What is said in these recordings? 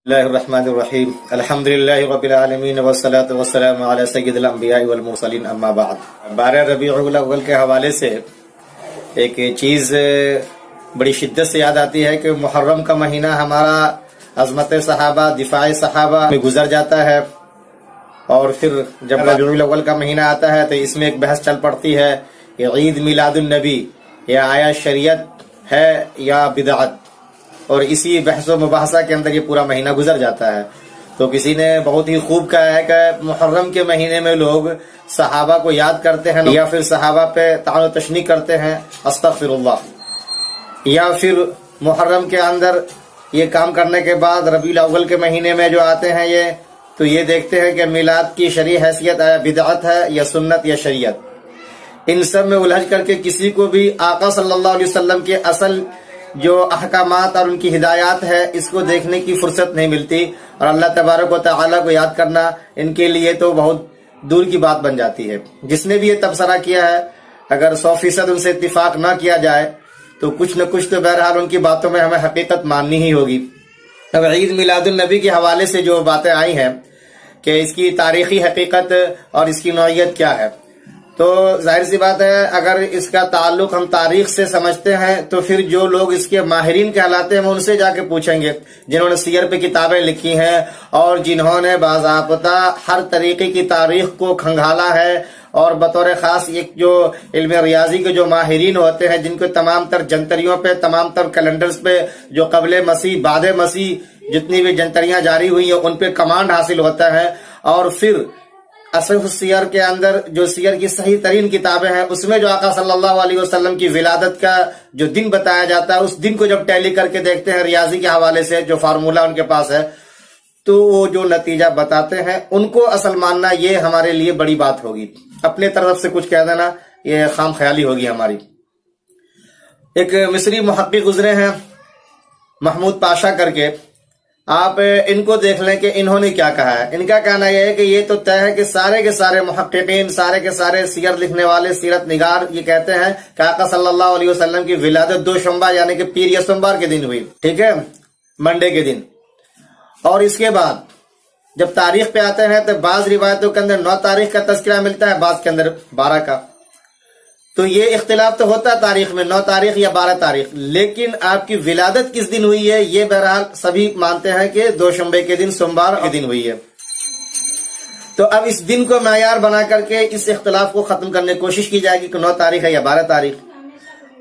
اللہ الرحمن الرحیم الحمدللہ رب العالمین والصلاة والسلام علی سید الانبیاء والمرسلین اما بعد 12 ربیع الاول کے حوالے سے ایک چیز بڑی شدت سے یاد آتی ہے کہ محرم کا مہینہ ہمارا عظمت صحابہ دفاع صحابہ میں گزر جاتا ہے، اور پھر جب ربیع الاول کا مہینہ آتا ہے تو اس میں ایک بحث چل پڑتی ہے کہ عید میلاد النبی یا آیا شریعت ہے یا بدعت، اور اسی بحث و مباحثہ کے اندر یہ پورا مہینہ گزر جاتا ہے۔ تو کسی نے بہت ہی خوب کہا ہے کہ محرم کے مہینے میں لوگ صحابہ کو یاد کرتے ہیں یا پھر صحابہ پہ طعن و تشنیع کرتے ہیں، استغفر اللہ، یا پھر محرم کے اندر یہ کام کرنے کے بعد ربیع الاول کے مہینے میں جو آتے ہیں یہ تو یہ دیکھتے ہیں کہ میلاد کی شرعی حیثیت آیا بدعت ہے یا سنت یا شریعت۔ ان سب میں الجھ کر کے کسی کو بھی آقا صلی اللہ علیہ وسلم کے اصل جو احکامات اور ان کی ہدایات ہے اس کو دیکھنے کی فرصت نہیں ملتی، اور اللہ تبارک و تعالیٰ کو یاد کرنا ان کے لیے تو بہت دور کی بات بن جاتی ہے۔ جس نے بھی یہ تبصرہ کیا ہے اگر 100% ان سے اتفاق نہ کیا جائے تو کچھ نہ کچھ تو بہرحال ان کی باتوں میں ہمیں حقیقت ماننی ہی ہوگی۔ اب عید میلاد النبی کے حوالے سے جو باتیں آئی ہیں کہ اس کی تاریخی حقیقت اور اس کی نوعیت کیا ہے، تو ظاہر سی بات ہے اگر اس کا تعلق ہم تاریخ سے سمجھتے ہیں تو پھر جو لوگ اس کے ماہرین کہلاتے ہیں ان سے جا کے پوچھیں گے، جنہوں نے سیر پہ کتابیں لکھی ہیں اور جنہوں نے باضابطہ ہر طریقے کی تاریخ کو کھنگالا ہے، اور بطور خاص ایک جو علم ریاضی کے جو ماہرین ہوتے ہیں جن کو تمام تر جنتریوں پہ تمام تر کیلنڈرز پہ جو قبل مسیح بعد مسیح جتنی بھی جنتریاں جاری ہوئی ہیں ان پہ کمانڈ حاصل ہوتا ہے، اور پھر اصح السیر کے اندر جو سیر کی صحیح ترین کتابیں ہیں اس میں جو آقا صلی اللہ علیہ وسلم کی ولادت کا جو دن بتایا جاتا ہے اس دن کو جب ٹیلی کر کے دیکھتے ہیں ریاضی کے حوالے سے جو فارمولہ ان کے پاس ہے تو وہ جو نتیجہ بتاتے ہیں ان کو اصل ماننا یہ ہمارے لیے بڑی بات ہوگی، اپنے طرف سے کچھ کہہ دینا یہ خام خیالی ہوگی ہماری۔ ایک مصری محقق گزرے ہیں محمود پاشا کر کے، آپ ان کو دیکھ لیں کہ انہوں نے کیا کہا ہے۔ ان کا کہنا یہ ہے کہ یہ تو طے ہے کہ سارے کے سارے محققین سارے کے سارے سیر لکھنے والے سیرت نگار یہ کہتے ہیں کہ آقا صلی اللہ علیہ وسلم کی ولادت 2 شنبہ یعنی کہ پیر یا سوموار کے دن ہوئی، ٹھیک ہے، منڈے کے دن۔ اور اس کے بعد جب تاریخ پہ آتے ہیں تو بعض روایتوں کے اندر 9 تاریخ کا تذکرہ ملتا ہے، بعض کے اندر 12 کا، تو یہ اختلاف تو ہوتا ہے تاریخ میں 9 تاریخ یا 12 تاریخ، لیکن آپ کی ولادت کس دن ہوئی ہے یہ بہرحال سبھی مانتے ہیں کہ 2 شنبے کے دن سوموار کے دن ہوئی ہے۔ تو اب اس دن کو معیار بنا کر کے اس اختلاف کو ختم کرنے کی کوشش کی جائے گی کہ 9 تاریخ ہے یا 12 تاریخ۔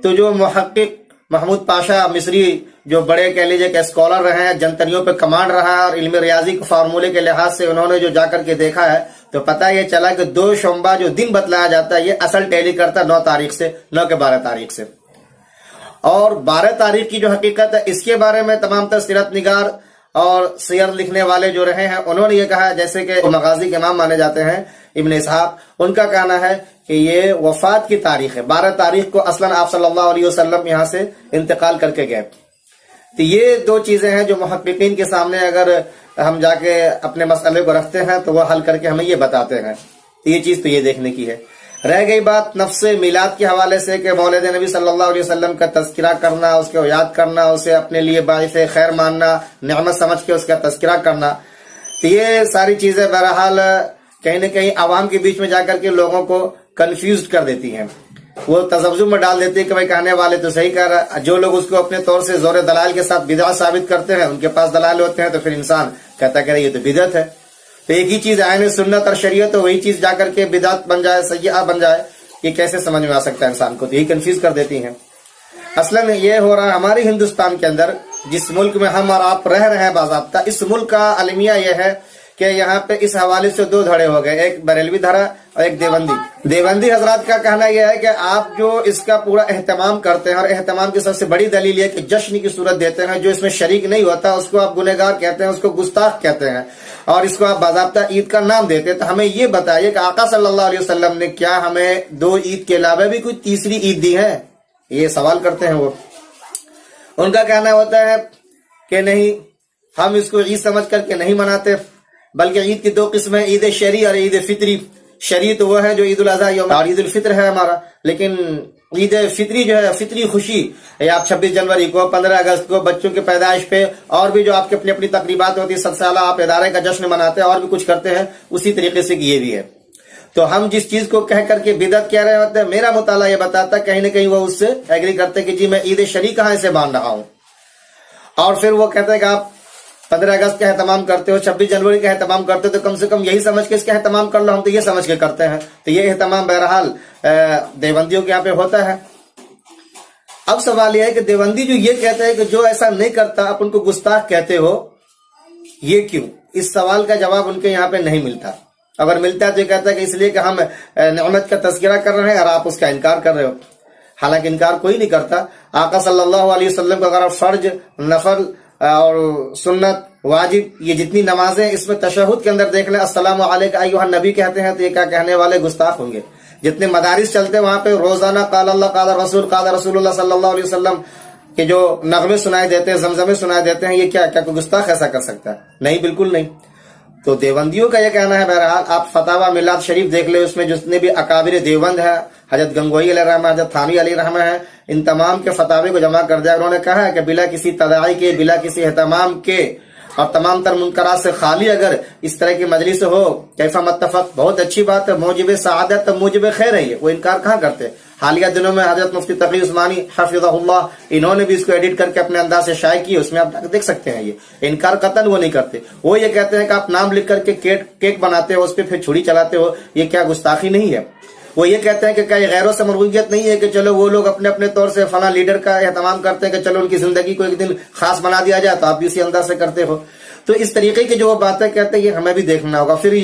تو جو محقق محمود پاشا مصری جو بڑے کہہ لیجیے کہ اسکالر رہے ہیں، جنتریوں پہ کمانڈ رہا ہے، اور علم ریاضی کے فارمولے کے لحاظ سے انہوں نے جو جا کر کے دیکھا ہے تو پتہ یہ چلا کہ 2 شنبہ جو دن بتلایا جاتا ہے یہ اصل ٹیلی کرتا ہے 9 تاریخ سے، 9 کے 12 تاریخ سے۔ اور 12 تاریخ کی جو حقیقت ہے اس کے بارے میں تمام تر سیرت نگار اور سیر لکھنے والے جو رہے ہیں انہوں نے یہ کہا ہے، جیسے کہ مغازی کے امام مانے جاتے ہیں ابن اسحاق، ان کا کہنا ہے کہ یہ وفات کی تاریخ ہے، 12 تاریخ کو اصلاً آپ صلی اللہ علیہ وسلم یہاں سے انتقال کر کے گئے۔ تو یہ 2 چیزیں ہیں جو محققین کے سامنے اگر ہم جا کے اپنے مسئلے کو رکھتے ہیں تو وہ حل کر کے ہمیں یہ بتاتے ہیں۔ یہ چیز تو یہ دیکھنے کی ہے۔ رہ گئی بات نفس میلاد کے حوالے سے کہ مولد نبی صلی اللہ علیہ وسلم کا تذکرہ کرنا، اس کو یاد کرنا، اسے اپنے لیے باعث خیر ماننا، نعمت سمجھ کے اس کا تذکرہ کرنا، تو یہ ساری چیزیں بہرحال کہیں نہ کہیں عوام کے بیچ میں جا کر کے لوگوں کو کنفیوزڈ کر دیتی ہیں، وہ تذبذب میں ڈال دیتی ہے کہ بھائی کہنے والے تو صحیح کہہ رہا ہے۔ جو لوگ اس کو اپنے طور سے زور دلائل کے ساتھ بدعت ثابت کرتے ہیں، ان کے پاس دلائل ہوتے ہیں، تو پھر انسان کہتا کہ یہ تو بدعت ہے۔ تو ایک ہی چیز عین سنت اور شریعت تو وہی چیز جا کر کے بدعت بن جائے، سیئہ بن جائے، یہ کیسے سمجھ میں آ سکتا ہے انسان کو؟ تو یہی کنفیوز کر دیتی ہیں۔ اصلاً یہ ہو رہا ہے ہماری ہندوستان کے اندر، جس ملک میں ہم اور آپ رہ رہے ہیں باضابطہ، اس ملک کا المیہ یہ ہے کہ یہاں پہ اس حوالے سے 2 دھڑے ہو گئے، ایک بریلوی دھڑا اور ایک دیوبندی۔ دیوبندی حضرات کا کہنا یہ ہے کہ آپ جو اس کا پورا اہتمام کرتے ہیں، اور اہتمام کی سب سے بڑی دلیل یہ کہ جشن کی صورت دیتے ہیں، جو اس میں شریک نہیں ہوتا اس کو آپ گنہگار کہتے ہیں، اس کو گستاخ کہتے ہیں، اور اس کو آپ باضابطہ عید کا نام دیتے ہیں۔ تو ہمیں یہ بتائیے کہ آقا صلی اللہ علیہ وسلم نے کیا ہمیں 2 عید کے علاوہ بھی کوئی تیسری عید دی ہے؟ یہ سوال کرتے ہیں وہ۔ ان کا کہنا ہوتا ہے کہ نہیں، ہم اس کو عید سمجھ کر کے نہیں مناتے، بلکہ عید کی 2 قسمیں، عید شرعی اور عید فطری۔ شرعی تو وہ ہے جو عید الاضحیٰ یوم اور عید الفطر ہے ہمارا، لیکن عید فطری جو ہے، فطری خوشی، یا آپ 26 جنوری کو، 15 اگست کو بچوں کی پیدائش پہ، اور بھی جو آپ کے اپنی اپنی تقریبات ہوتی ہے، 7 سالہ آپ ادارے کا جشن مناتے ہیں اور بھی کچھ کرتے ہیں، اسی طریقے سے یہ بھی ہے۔ تو ہم جس چیز کو کہہ کر کے بدعت کہہ رہے ہوتے ہیں، میرا مطالعہ یہ بتاتا ہے کہیں نہ کہیں وہ اس سے ایگری کرتے کہ جی میں عید شریع کہاں سے مان رہا ہوں، اور پھر وہ کہتے ہیں کہ آپ 15 اگست کا اہتمام کرتے ہو، 26 جنوری کا اہتمام کرتے ہو، تو کم سے کم یہی سمجھ کے اس کا اہتمام کر لو، ہم تو یہ سمجھ کے کرتے ہیں۔ تو یہ اہتمام بہرحال دیوبندیوں کے یہاں پہ ہوتا ہے۔ اب سوال یہ ہے کہ دیوبندی جو یہ کہتے ہیں کہ جو ایسا نہیں کرتا آپ ان کو گستاخ کہتے ہو، یہ کیوں؟ اس سوال کا جواب ان کے یہاں پہ نہیں ملتا۔ اگر ملتا ہے تو یہ کہتا ہے کہ اس لیے کہ ہم نعمت کا تذکرہ کر رہے ہیں اور آپ اس کا انکار کر رہے ہو۔ حالانکہ انکار کوئی نہیں کرتا۔ آقا صلی اللہ علیہ وسلم کو اگر فرض، نفل اور سنت، واجب، یہ جتنی نمازیں اس میں تشہد کے اندر دیکھ لیں، السلام علیکم ایھا النبی کہتے ہیں، تو یہ کیا کہنے والے گستاخ ہوں گے؟ جتنے مدارس چلتے ہیں وہاں پہ روزانہ قال اللہ قال رسول اللہ صلی اللہ علیہ وسلم کے جو نغمے سنائے دیتے ہیں، زمزمے سنائے دیتے ہیں، یہ کیا کوئی گستاخ ایسا کر سکتا ہے؟ نہیں، بالکل نہیں۔ تو دیوبندیوں کا یہ کہنا ہے، بہرحال آپ فتاوی میلاد شریف دیکھ لیں، اس میں جتنے بھی اکابر دیوبند ہے، حضرت گنگوئی علیہ رحمہ، حضرت تھانوی علیہ رحمہ ہے، ان تمام کے فتاوی کو جمع کر دیا۔ انہوں نے کہا ہے کہ بلا کسی تداعی کے، بلا کسی اہتمام کے اور تمام تر منکرات سے خالی اگر اس طرح کی مجلس ہو، کیفا متفق، بہت اچھی بات ہے، موجب سعادت موجب خیر ہے، وہ انکار کہاں کرتے۔ حالیہ دنوں میں حضرت مفتی تقی عثمانی حفظہ اللہ، انہوں نے بھی اس کو ایڈٹ کر کے اپنے انداز سے شائع کی، اس میں آپ دیکھ سکتے ہیں یہ انکار قطعاً وہ نہیں کرتے۔ وہ یہ کہتے ہیں کہ آپ نام لکھ کر کے کیک بناتے ہو، اس پہ پھر چھری چلاتے ہو، یہ کیا گستاخی نہیں ہے؟ وہ یہ کہتے ہیں کہ کیا غیروں سے مرغوبیت نہیں ہے کہ چلو وہ لوگ اپنے اپنے طور سے فلاں لیڈر کا اہتمام کرتے ہیں کہ چلو ان کی زندگی کو ایک دن خاص بنا دیا جائے، تو آپ بھی اسی انداز سے کرتے ہو۔ تو اس طریقے کی جو وہ باتیں کہتے ہیں یہ ہمیں بھی دیکھنا ہوگا۔ پھر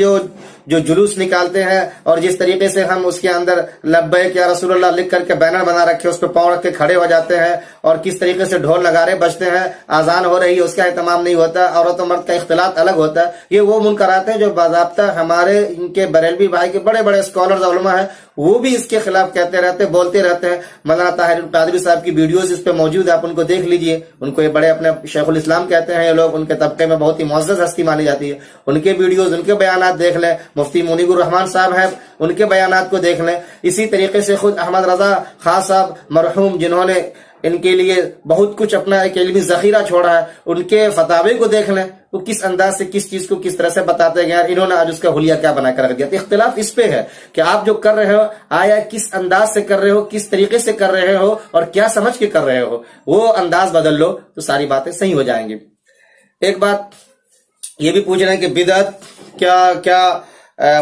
جو جلوس نکالتے ہیں اور جس طریقے سے ہم اس کے اندر لبیک یا رسول اللہ لکھ کر کے بینر بنا رکھے، اس پہ پاؤں رکھ کے کھڑے ہو جاتے ہیں، اور کس طریقے سے ڈھول نگارے بجتے ہیں، اذان ہو رہی ہے، اس کا اہتمام نہیں ہوتا، عورت و مرد کا اختلاط الگ ہوتا ہے، یہ وہ منکرات ہیں جو باضابطہ ہمارے ان کے بریلوی بھائی کے بڑے بڑے اسکالرز علماء ہیں، وہ بھی اس کے خلاف کہتے رہتے، بولتے رہتے ہیں۔ مولانا طاہر القادری صاحب کی ویڈیوز اس پہ موجود ہے، آپ ان کو دیکھ لیجئے۔ ان کو یہ بڑے اپنے شیخ الاسلام کہتے ہیں یہ لوگ، ان کے طبقے میں بہت ہی معزز ہستی مانی جاتی ہے، ان کے ویڈیوز، ان کے بیانات دیکھ لیں۔ مفتی منیب الرحمان صاحب ہیں، ان کے بیانات کو دیکھ لیں۔ اسی طریقے سے خود احمد رضا خان صاحب مرحوم، جنہوں نے ان کے لیے بہت کچھ اپنا ایک علمی ذخیرہ چھوڑا ہے، ان کے فتاوی کو دیکھ لیں، وہ کس انداز سے کس چیز کو کس طرح سے بتاتے گئے، انہوں نے آج اس کا حلیہ کیا بنا کر رکھ دیا۔ تو اختلاف اس پہ ہے کہ آپ جو کر رہے ہو آیا کس انداز سے کر رہے ہو، کس طریقے سے کر رہے ہو، اور کیا سمجھ کے کر رہے ہو، وہ انداز بدل لو تو ساری باتیں صحیح ہو جائیں گی۔ ایک بات یہ بھی پوچھ رہے ہیں کہ بدعت کیا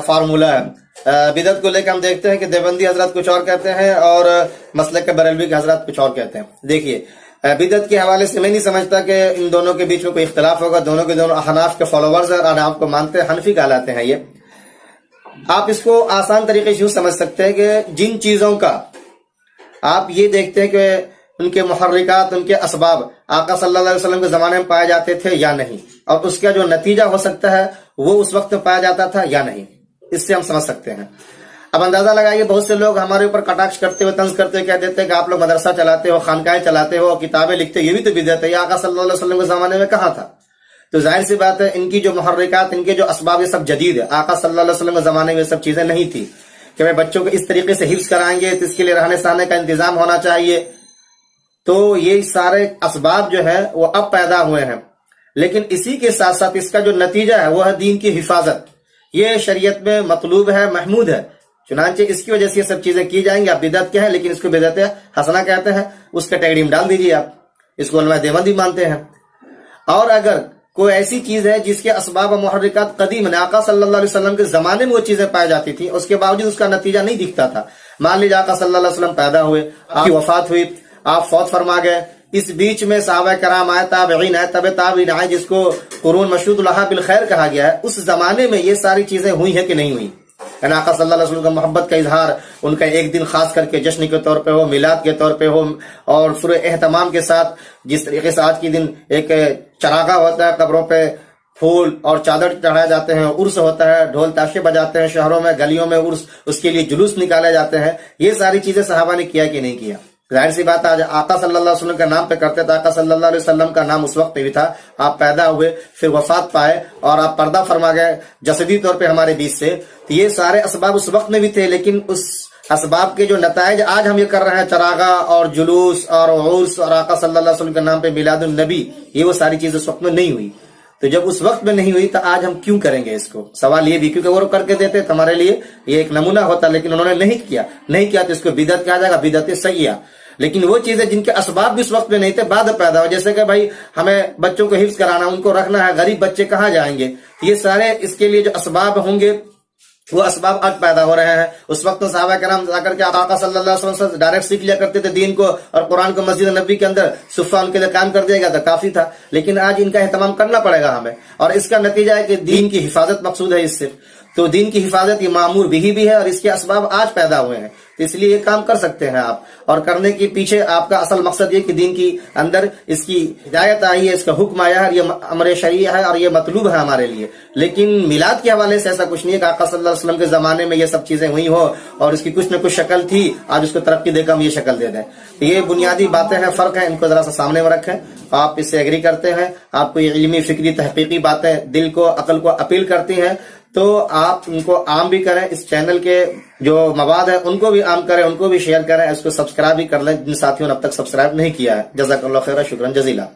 فارمولہ ہے۔ بدعت کو لے کے ہم دیکھتے ہیں کہ دیوبندی حضرات کچھ اور کہتے ہیں اور مسلک کے بریلوی کے حضرات کچھ اور کہتے ہیں۔ دیکھیے بدعت کے حوالے سے میں نہیں سمجھتا کہ ان دونوں کے بیچ میں کوئی اختلاف ہوگا، دونوں کے دونوں احناف کے فالوورز ہیں اور آپ کو مانتے ہیں، حنفی کہلاتے ہیں۔ یہ آپ اس کو آسان طریقے سے یوں سمجھ سکتے ہیں کہ جن چیزوں کا آپ یہ دیکھتے ہیں کہ ان کے محرکات، ان کے اسباب آقا صلی اللہ علیہ وسلم کے زمانے میں پائے جاتے تھے یا نہیں، اور اس کا جو نتیجہ ہو سکتا ہے وہ اس وقت میں پایا جاتا تھا یا نہیں، اس سے ہم سمجھ سکتے ہیں۔ اب اندازہ لگائیے، بہت سے لوگ ہمارے اوپر کٹاکش کرتے ہوئے، طنز کرتے ہوئے کہہ دیتے ہیں کہ آپ لوگ مدرسہ چلاتے ہو، خانقاہیں چلاتے ہو، کتابیں لکھتے ہو، یہ بھی تو بدعت ہے، یہ آقا صلی اللہ علیہ وسلم کے زمانے میں کہاں تھا؟ تو ظاہر سی بات ہے ان کی جو محرکات، ان کے جو اسباب، یہ سب جدید ہے۔ آقا صلی اللہ علیہ وسلم کے زمانے میں یہ سب چیزیں نہیں تھی کہ میں بچوں کو اس طریقے سے حفظ کرائیں گے تو اس کے لیے رہنے سہنے کا انتظام ہونا چاہیے۔ تو یہ سارے اسباب جو ہے وہ اب پیدا ہوئے ہیں، لیکن اسی کے ساتھ ساتھ اس کا جو نتیجہ ہے وہ ہے دین کی حفاظت۔ یہ شریعت میں مطلوب ہے، محمود ہے، چنانچہ اس کی وجہ سے یہ سب چیزیں کی جائیں گی۔ آپ بدعت کیا ہے، لیکن اس کو بدعت حسنہ کہتے ہیں، اس کا ٹیگڑی میں ڈال دیجیے، آپ اس کو علماء دیوبند بھی مانتے ہیں۔ اور اگر کوئی ایسی چیز ہے جس کے اسباب و محرکات قدیم ہے، آقا صلی اللہ علیہ وسلم کے زمانے میں وہ چیزیں پائی جاتی تھی، اس کے باوجود اس کا نتیجہ نہیں دکھتا تھا۔ مان لیجیے آقا صلی اللہ علیہ وسلم پیدا ہوئے، آپ کی وفات ہوئی، آپ فوت فرما گئے، اس بیچ میں صحابہ کرام آئے، تابعین آئے، تبع تابعین آئے، جس کو قرون مشہود الہا بالخیر کہا گیا ہے، اس زمانے میں یہ ساری چیزیں ہوئی ہیں کہ نہیں ہوئی؟ یعنی آقا صلی اللہ علیہ وسلم کا محبت کا اظہار، ان کا ایک دن خاص کر کے جشن کے طور پہ ہو، میلاد کے طور پہ ہو، اور پورے اہتمام کے ساتھ، جس طریقے سے آج کے دن ایک چراغا ہوتا ہے، قبروں پہ پھول اور چادر چڑھائے جاتے ہیں، عرس ہوتا ہے، ڈھول تاشے بجاتے ہیں، شہروں میں گلیوں میں عرس، اس کے لیے جلوس نکالے جاتے ہیں، یہ ساری چیزیں صحابہ نے کیا کہ نہیں کیا؟ ظاہر سی بات آج آقا صلی اللہ علیہ وسلم کا نام پہ کرتے تھے، آقا صلی اللہ علیہ وسلم کا نام اس وقت پہ بھی تھا، آپ پیدا ہوئے، پھر وفات پائے اور آپ پردہ فرما گئے جسدی طور پہ ہمارے بیچ سے، تو یہ سارے اسباب اس وقت میں بھی تھے، لیکن اس اسباب کے جو نتائج آج ہم یہ کر رہے ہیں، چراغا اور جلوس اور عرس اور آقا صلی اللہ علیہ وسلم کے نام پہ میلاد النبی، یہ وہ ساری چیزیں اس وقت میں نہیں ہوئی. تو جب اس وقت میں نہیں ہوئی تو آج ہم کیوں کریں گے اس کو؟ سوال یہ بھی، کیونکہ وہ کر کے دیتے تو ہمارے لیے یہ ایک نمونہ ہوتا، لیکن انہوں نے نہیں کیا تو اس کو بدعت کہا جائے گا، بدعت سیئہ. لیکن وہ چیزیں جن کے اسباب بھی اس وقت میں نہیں تھے، بعد پیدا ہو، جیسے کہ بھائی ہمیں بچوں کو حفظ کرانا، ان کو رکھنا ہے، غریب بچے کہاں جائیں گے؟ یہ سارے اس کے لیے جو اسباب ہوں گے وہ اسباب آج پیدا ہو رہے ہیں. اس وقت صحابہ کرام جا کر کے آقا صلی اللہ علیہ وسلم سے ڈائریکٹ سیکھ لیا کرتے تھے دین کو، اور قرآن کو مسجد نبی کے اندر صفہ ان کے لیے قائم کر دیا گیا تو کافی تھا. لیکن آج ان کا اہتمام کرنا پڑے گا ہمیں، اور اس کا نتیجہ ہے کہ دین کی حفاظت مقصود ہے اس سے. تو دین کی حفاظت یہ معمور بھی ہے، اور اس کے اسباب آج پیدا ہوئے ہیں. تو اس لیے یہ کام کر سکتے ہیں آپ، اور کرنے کے پیچھے آپ کا اصل مقصد یہ کہ دین کی اندر اس کی ہدایت آئی ہے، اس کا حکم آیا ہے، اور یہ امر شریعہ ہے اور یہ مطلوب ہے ہمارے لیے. لیکن میلاد کے حوالے سے ایسا کچھ نہیں ہے کہ آقا صلی اللہ علیہ وسلم کے زمانے میں یہ سب چیزیں ہوئی ہو اور اس کی کچھ نہ کچھ شکل تھی، آج اس کو ترقی دے کر ہم یہ شکل دے دیں. تو یہ بنیادی باتیں ہیں، فرق ہیں، ان کو ذرا سا سامنے میں رکھیں. آپ اس سے ایگری کرتے ہیں، آپ کو یہ علمی فکری تحقیقی باتیں دل کو عقل کو اپیل کرتی ہیں، تو آپ ان کو عام بھی کریں. اس چینل کے جو مواد ہیں ان کو بھی عام کریں، ان کو بھی شیئر کریں، اس کو سبسکرائب بھی کر لیں جن ساتھیوں نے اب تک سبسکرائب نہیں کیا ہے. جزاک اللہ خیر، شکرا جزیلا.